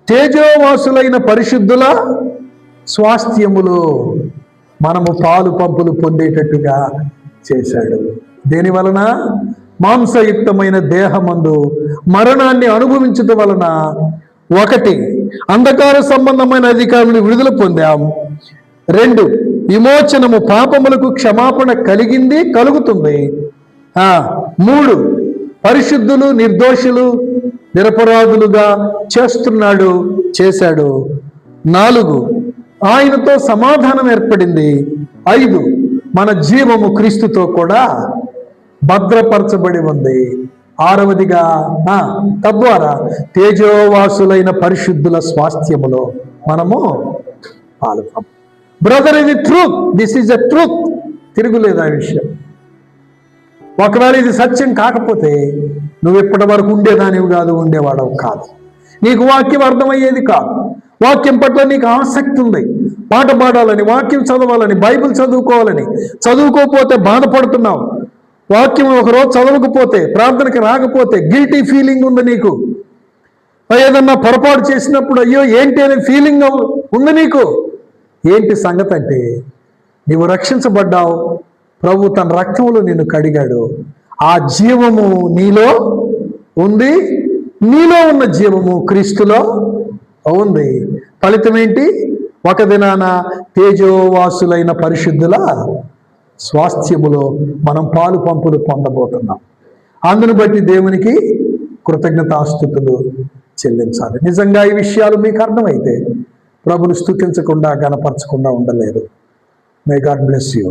తేజోవాసులైన పరిశుద్ధుల స్వాస్థ్యములో మనము పాలు పంపులు పొందేటట్టుగా చేశాడు. దేని వలన? మాంసయుక్తమైన దేహమందు మరణాన్ని అనుభవించటం వలన 1 అంధకార సంబంధమైన అధికారులను విడుదల పొందాం. 2 విమోచనము, పాపములకు క్షమాపణ కలిగింది, కలుగుతుంది. 3 పరిశుద్ధులు నిర్దోషులు నిరపరాధులుగా చేశాడు. 4 ఆయనతో సమాధానం ఏర్పడింది. 5 మన జీవము క్రీస్తుతో కూడా భద్రపరచబడి ఉంది. 6వదిగా తద్వారా తేజోవాసులైన పరిశుద్ధుల స్వాస్థ్యములో మనము పాల్గొన్నాం. బ్రదర్, ఇది truth. This is a truth. తిరుగులేదు ఆ విషయం. ఒకవేళ ఇది సత్యం కాకపోతే నువ్వు ఇప్పటి వరకు ఉండేదానివి కాదు, ఉండేవాడవు కాదు. నీకు వాక్యం అర్థమయ్యేది కాదు. వాక్యం పట్ల నీకు ఆసక్తి ఉంది, పాట పాడాలని, వాక్యం చదవాలని, బైబిల్ చదువుకోవాలని. చదువుకోకపోతే బాధపడుతున్నావు. వాక్యం ఒకరోజు చదవకపోతే, ప్రార్థనకి రాకపోతే గిల్టీ ఫీలింగ్ ఉంది నీకు. ఏదన్నా పొరపాటు చేసినప్పుడు అయ్యో ఏంటి అనే ఫీలింగ్ ఉంది నీకు. ఏంటి సంగతి అంటే, నీవు రక్షించబడ్డావు. ప్రభు తన రక్తంలో నిన్ను కడిగాడు. ఆ జీవము నీలో ఉంది. నీలో ఉన్న జీవము క్రీస్తులో ఉంది. ఫలితం ఏంటి? ఒక దినాన తేజోవాసులైన పరిశుద్ధుల స్వాస్థ్యములో మనం పాలు పంపులు పొందబోతున్నాం. అందును బట్టి దేవునికి కృతజ్ఞతాస్తుతులు చెల్లించాలి. నిజంగా ఈ విషయాలు మీకు అర్థమైతే ప్రభుని స్తుతించకుండా, గణపరచకుండా ఉండలేరు. May God bless you.